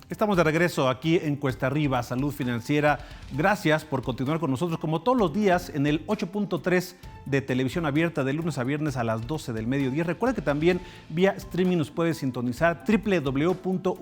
Estamos de regreso aquí en Cuesta Arriba, Salud Financiera. Gracias por continuar con nosotros como todos los días en el 8.3 de televisión abierta de lunes a viernes a las 12 del mediodía. Recuerda que también vía streaming nos puede sintonizar www.unife.mx.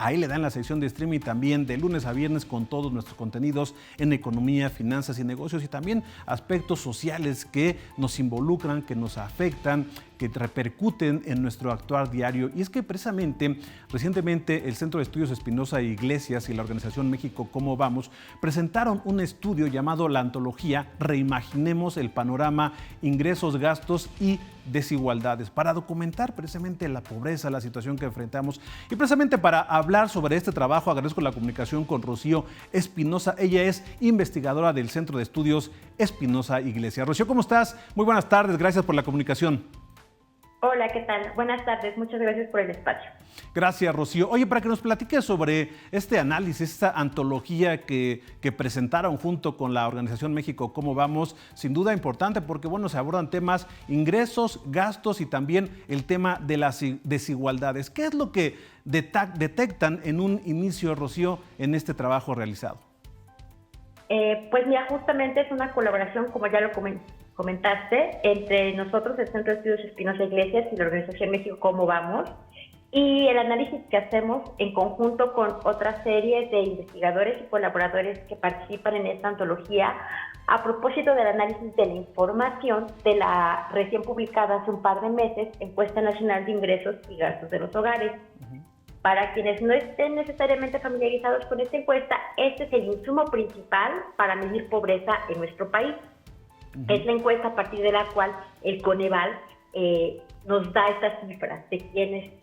Ahí le dan la sección de streaming también de lunes a viernes con todos nuestros contenidos en economía, finanzas y negocios y también aspectos sociales que nos involucran, que nos afectan, que repercuten en nuestro actuar diario. Y es que precisamente recientemente el Centro de Estudios Espinosa Iglesias y la organización México ¿Cómo Vamos? Presentaron un estudio llamado la antología Reimaginemos el panorama, ingresos, gastos y desigualdades, para documentar precisamente la pobreza, la situación que enfrentamos. Y precisamente para hablar sobre este trabajo, agradezco la comunicación con Rocío Espinosa. Ella es investigadora del Centro de Estudios Espinosa Iglesias. Rocío, ¿cómo estás? Muy buenas tardes, gracias por la comunicación. Hola, ¿qué tal? Buenas tardes, muchas gracias por el espacio. Gracias, Rocío. Oye, para que nos platiques sobre este análisis, esta antología que presentaron junto con la organización México ¿Cómo Vamos? Sin duda importante porque, bueno, se abordan temas, ingresos, gastos y también el tema de las desigualdades. ¿Qué es lo que detectan en un inicio, Rocío, en este trabajo realizado? Pues mira, justamente es una colaboración, como ya lo comentaste, entre nosotros, el Centro de Estudios Espinosa Iglesias y la organización México ¿Cómo Vamos? Y el análisis que hacemos en conjunto con otra serie de investigadores y colaboradores que participan en esta antología a propósito del análisis de la información de la recién publicada hace un par de meses Encuesta Nacional de Ingresos y Gastos de los Hogares. Para quienes no estén necesariamente familiarizados con esta encuesta, este es el insumo principal para medir pobreza en nuestro país. Es la encuesta a partir de la cual el Coneval nos da estas cifras de quiénes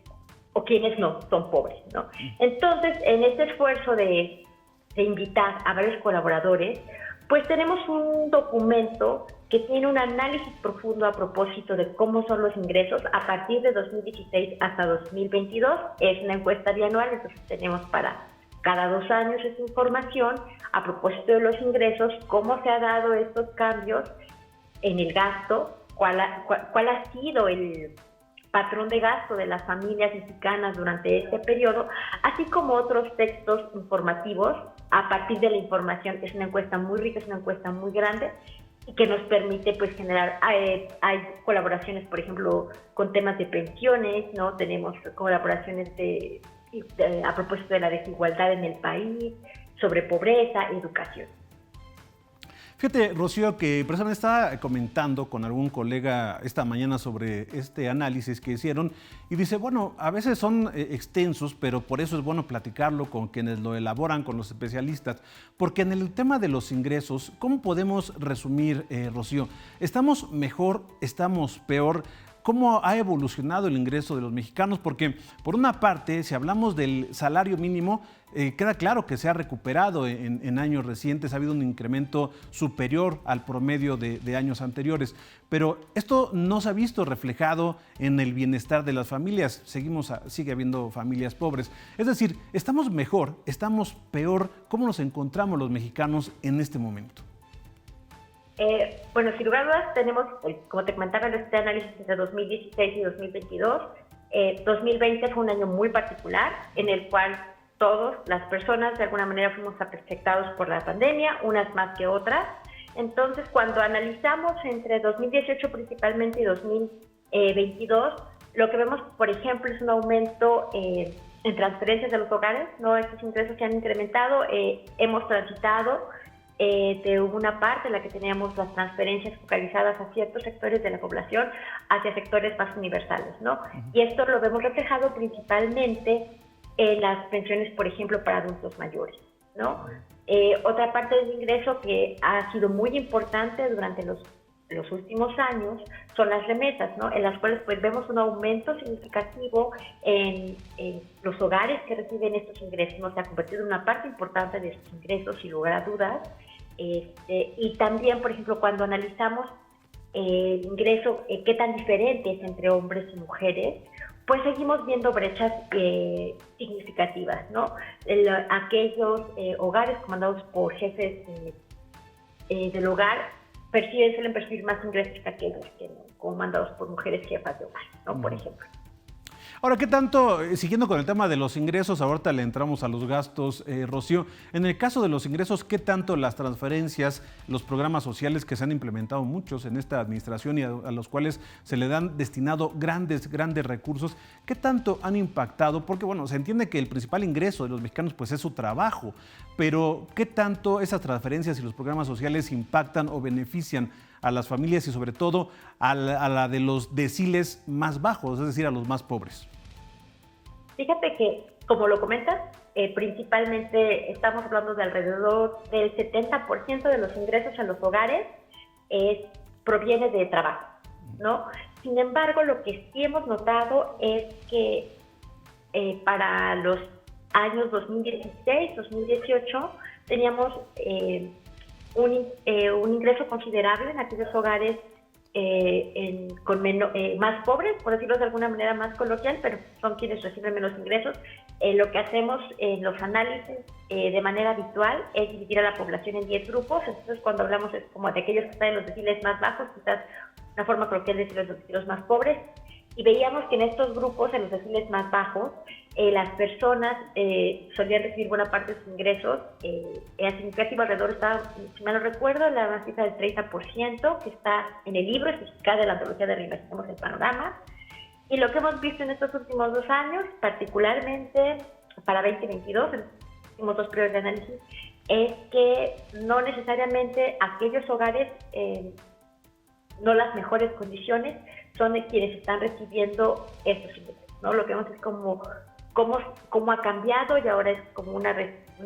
o quiénes no son pobres, ¿no? Entonces, en este esfuerzo de invitar a varios colaboradores, pues tenemos un documento que tiene un análisis profundo a propósito de cómo son los ingresos a partir de 2016 hasta 2022. Es una encuesta bianual, entonces tenemos para cada 2 años esta información a propósito de los ingresos, cómo se han dado estos cambios en el gasto, cuál ha sido el patrón de gasto de las familias mexicanas durante este periodo, así como otros textos informativos a partir de la información. Es una encuesta muy rica, es una encuesta muy grande y que nos permite pues generar, hay colaboraciones, por ejemplo, con temas de pensiones, ¿no? Tenemos colaboraciones a propósito de la desigualdad en el país, sobre pobreza, educación. Fíjate, Rocío, que precisamente estaba comentando con algún colega esta mañana sobre este análisis que hicieron y dice, bueno, a veces son extensos, pero por eso es bueno platicarlo con quienes lo elaboran, con los especialistas, porque en el tema de los ingresos, ¿cómo podemos resumir, Rocío? ¿Estamos mejor? ¿Estamos peor? ¿Cómo ha evolucionado el ingreso de los mexicanos? Porque, por una parte, si hablamos del salario mínimo, queda claro que se ha recuperado en años recientes, ha habido un incremento superior al promedio de años anteriores, pero esto no se ha visto reflejado en el bienestar de las familias. Sigue habiendo familias pobres. Es decir, ¿estamos mejor? ¿Estamos peor? ¿Cómo nos encontramos los mexicanos en este momento? Bueno, sin lugar a dudas tenemos, como te comentaba, este análisis entre 2016 y 2022. 2020 fue un año muy particular en el cual todas las personas de alguna manera fuimos afectados por la pandemia, unas más que otras. Entonces, cuando analizamos entre 2018 principalmente y 2022, lo que vemos, por ejemplo, es un aumento en transferencias de los hogares, ¿no? Estos ingresos se han incrementado, hemos transitado de una parte en la que teníamos las transferencias focalizadas a ciertos sectores de la población hacia sectores más universales, ¿no? Y esto lo vemos reflejado principalmente en las pensiones, por ejemplo, para adultos mayores, ¿no? Otra parte del ingreso que ha sido muy importante durante los últimos años son las remesas, ¿no? En las cuales pues vemos un aumento significativo en los hogares que reciben estos ingresos, ¿no? Se ha convertido en una parte importante de estos ingresos, sin lugar a dudas. Y también, por ejemplo, cuando analizamos el ingreso, qué tan diferente es entre hombres y mujeres, pues seguimos viendo brechas significativas, ¿no? Aquellos hogares comandados por jefes del hogar suelen percibir más ingresos que aquellos que no, comandados por mujeres jefas de hogar, ¿no? Por ejemplo. Ahora, ¿qué tanto, siguiendo con el tema de los ingresos, ahorita le entramos a los gastos, Rocío, en el caso de los ingresos, ¿qué tanto las transferencias, los programas sociales que se han implementado muchos en esta administración y a los cuales se le dan destinado grandes recursos, qué tanto han impactado? Porque, bueno, se entiende que el principal ingreso de los mexicanos pues es su trabajo, pero ¿qué tanto esas transferencias y los programas sociales impactan o benefician a las familias y sobre todo a la de los deciles más bajos, es decir, a los más pobres? Fíjate que, como lo comentas, principalmente estamos hablando de alrededor del 70% de los ingresos a los hogares proviene de trabajo, ¿no? Sin embargo, lo que sí hemos notado es que para los años 2016, 2018, teníamos un ingreso considerable en aquellos hogares más pobres, por decirlo de alguna manera más coloquial, pero son quienes reciben menos ingresos. Lo que hacemos en los análisis de manera habitual es dividir a la población en 10 grupos. Entonces, cuando hablamos es como de aquellos que están en los deciles más bajos, quizás una forma coloquial de decir los deciles más pobres. Y veíamos que en estos grupos, en los deciles más bajos, las personas solían recibir buena parte de sus ingresos. Significativo alrededor, si mal no recuerdo, la cifra del 30% que está en el libro especificado de la antología de Reimaginemos el Panorama. Y lo que hemos visto en estos últimos 2 años, particularmente para 2022, en los últimos 2 periodos de análisis, es que no necesariamente aquellos hogares, no las mejores condiciones, son de quienes están recibiendo estos ingresos, ¿no? Lo que vemos es cómo ha cambiado y ahora es como una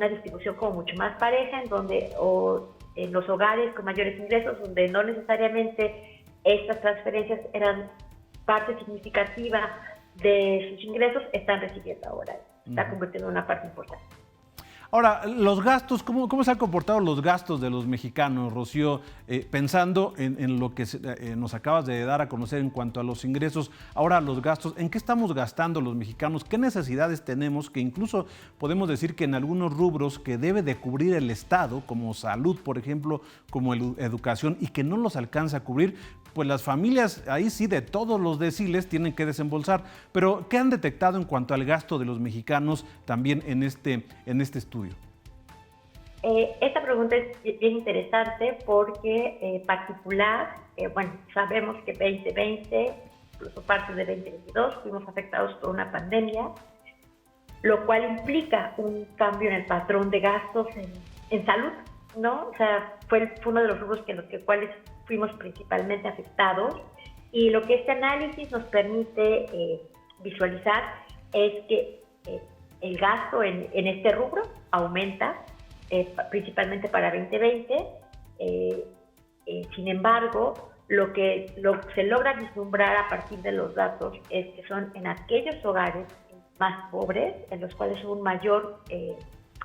distribución como mucho más pareja, en donde en los hogares con mayores ingresos, donde no necesariamente estas transferencias eran parte significativa de sus ingresos, están recibiendo ahora. Está convirtiendo en una parte importante. Ahora, los gastos, ¿cómo se han comportado los gastos de los mexicanos, Rocío? Pensando en lo que nos acabas de dar a conocer en cuanto a los ingresos, ahora los gastos, ¿en qué estamos gastando los mexicanos? ¿Qué necesidades tenemos? Que incluso podemos decir que en algunos rubros que debe de cubrir el Estado, como salud, por ejemplo, como educación, y que no los alcanza a cubrir, pues las familias, ahí sí, de todos los deciles tienen que desembolsar. Pero, ¿qué han detectado en cuanto al gasto de los mexicanos también en este estudio? Esta pregunta es bien interesante porque sabemos que 2020, incluso parte de 2022, fuimos afectados por una pandemia, lo cual implica un cambio en el patrón de gastos en salud, ¿no? O sea, fue uno de los rubros en los cuales fuimos principalmente afectados, y lo que este análisis nos permite visualizar es que el gasto en este rubro aumenta, principalmente para 2020. Sin embargo, lo que se logra vislumbrar a partir de los datos es que son en aquellos hogares más pobres en los cuales hubo un mayor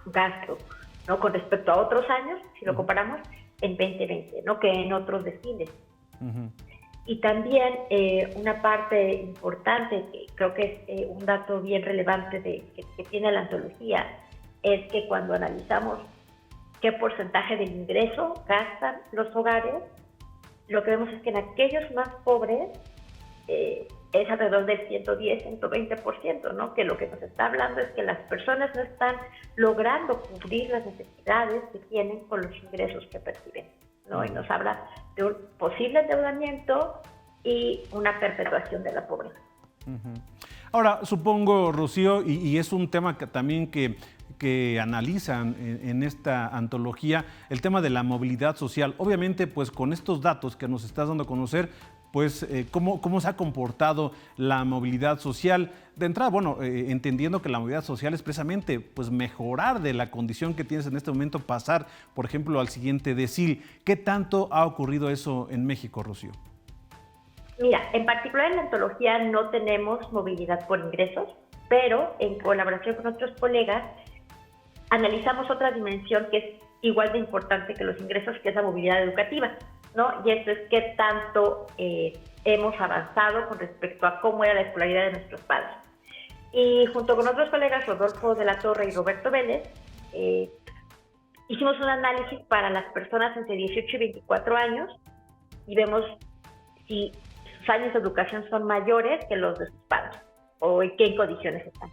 gasto, ¿no? Con respecto a otros años, si lo comparamos, en 2020, ¿no? Que en otros deciles. Y también una parte importante, que creo que es un dato bien relevante que tiene la antología, es que cuando analizamos qué porcentaje del ingreso gastan los hogares, lo que vemos es que en aquellos más pobres es alrededor del 110-120%, ¿no? Que lo que nos está hablando es que las personas no están logrando cubrir las necesidades que tienen con los ingresos que perciben, ¿no? Y nos habla de un posible endeudamiento y una perpetuación de la pobreza. Ahora, supongo, Rocío, y es un tema también que analizan en esta antología, el tema de la movilidad social. Obviamente, pues con estos datos que nos estás dando a conocer, pues cómo se ha comportado la movilidad social. De entrada, bueno, entendiendo que la movilidad social es precisamente pues mejorar de la condición que tienes en este momento, pasar, por ejemplo, al siguiente decil. ¿Qué tanto ha ocurrido eso en México, Rocío? Mira, en particular en la antología no tenemos movilidad por ingresos, pero en colaboración con otros colegas analizamos otra dimensión que es igual de importante que los ingresos, que es la movilidad educativa, ¿no? Y esto es qué tanto hemos avanzado con respecto a cómo era la escolaridad de nuestros padres. Y junto con otros colegas, Rodolfo de la Torre y Roberto Vélez, hicimos un análisis para las personas entre 18 y 24 años y vemos si sus años de educación son mayores que los de sus padres. o en qué condiciones están.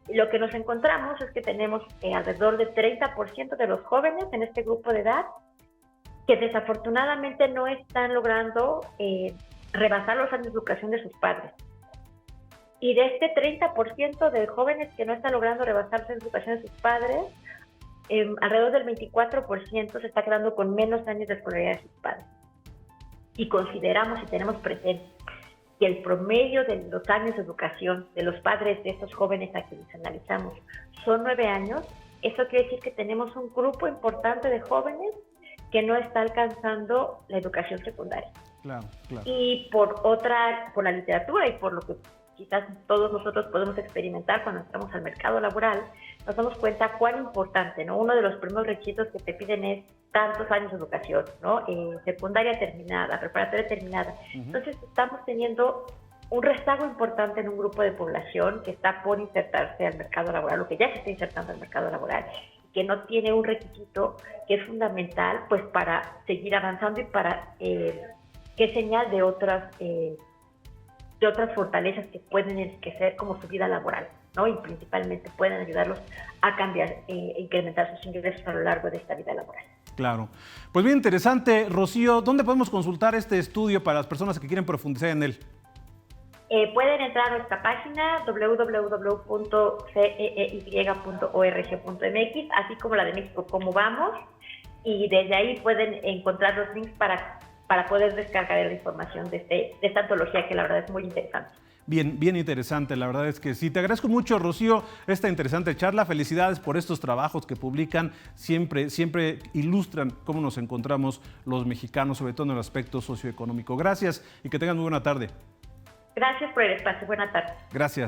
Y lo que nos encontramos es que tenemos alrededor de 30% de los jóvenes en este grupo de edad que desafortunadamente no están logrando rebasar los años de educación de sus padres. Y de este 30% de jóvenes que no están logrando rebasar la educación de sus padres, alrededor del 24% se está quedando con menos años de escolaridad de sus padres. Y consideramos y tenemos presente que el promedio de los años de educación de los padres de estos jóvenes a quienes analizamos son 9 años, eso quiere decir que tenemos un grupo importante de jóvenes que no está alcanzando la educación secundaria. Claro. Y por la literatura y por lo que quizás todos nosotros podemos experimentar cuando entramos al mercado laboral, nos damos cuenta cuán importante, ¿no? Uno de los primeros requisitos que te piden es tantos años de educación, ¿no? Secundaria terminada, preparatoria terminada. Entonces estamos teniendo un rezago importante en un grupo de población que está por insertarse al mercado laboral, o que ya se está insertando al mercado laboral, que no tiene un requisito que es fundamental pues para seguir avanzando y para que es señal de otras fortalezas que pueden enriquecer como su vida laboral, ¿no? Y principalmente pueden ayudarlos a cambiar e incrementar sus ingresos a lo largo de esta vida laboral. Claro. Pues bien interesante, Rocío. ¿Dónde podemos consultar este estudio para las personas que quieren profundizar en él? Pueden entrar a nuestra página www.ceey.org.mx, así como la de México Cómo Vamos, y desde ahí pueden encontrar los links para poder descargar la información de esta antología que la verdad es muy interesante. Bien interesante, la verdad es que sí. Te agradezco mucho, Rocío, esta interesante charla. Felicidades por estos trabajos que publican. Siempre ilustran cómo nos encontramos los mexicanos, sobre todo en el aspecto socioeconómico. Gracias y que tengan muy buena tarde. Gracias por el espacio. Buena tarde. Gracias.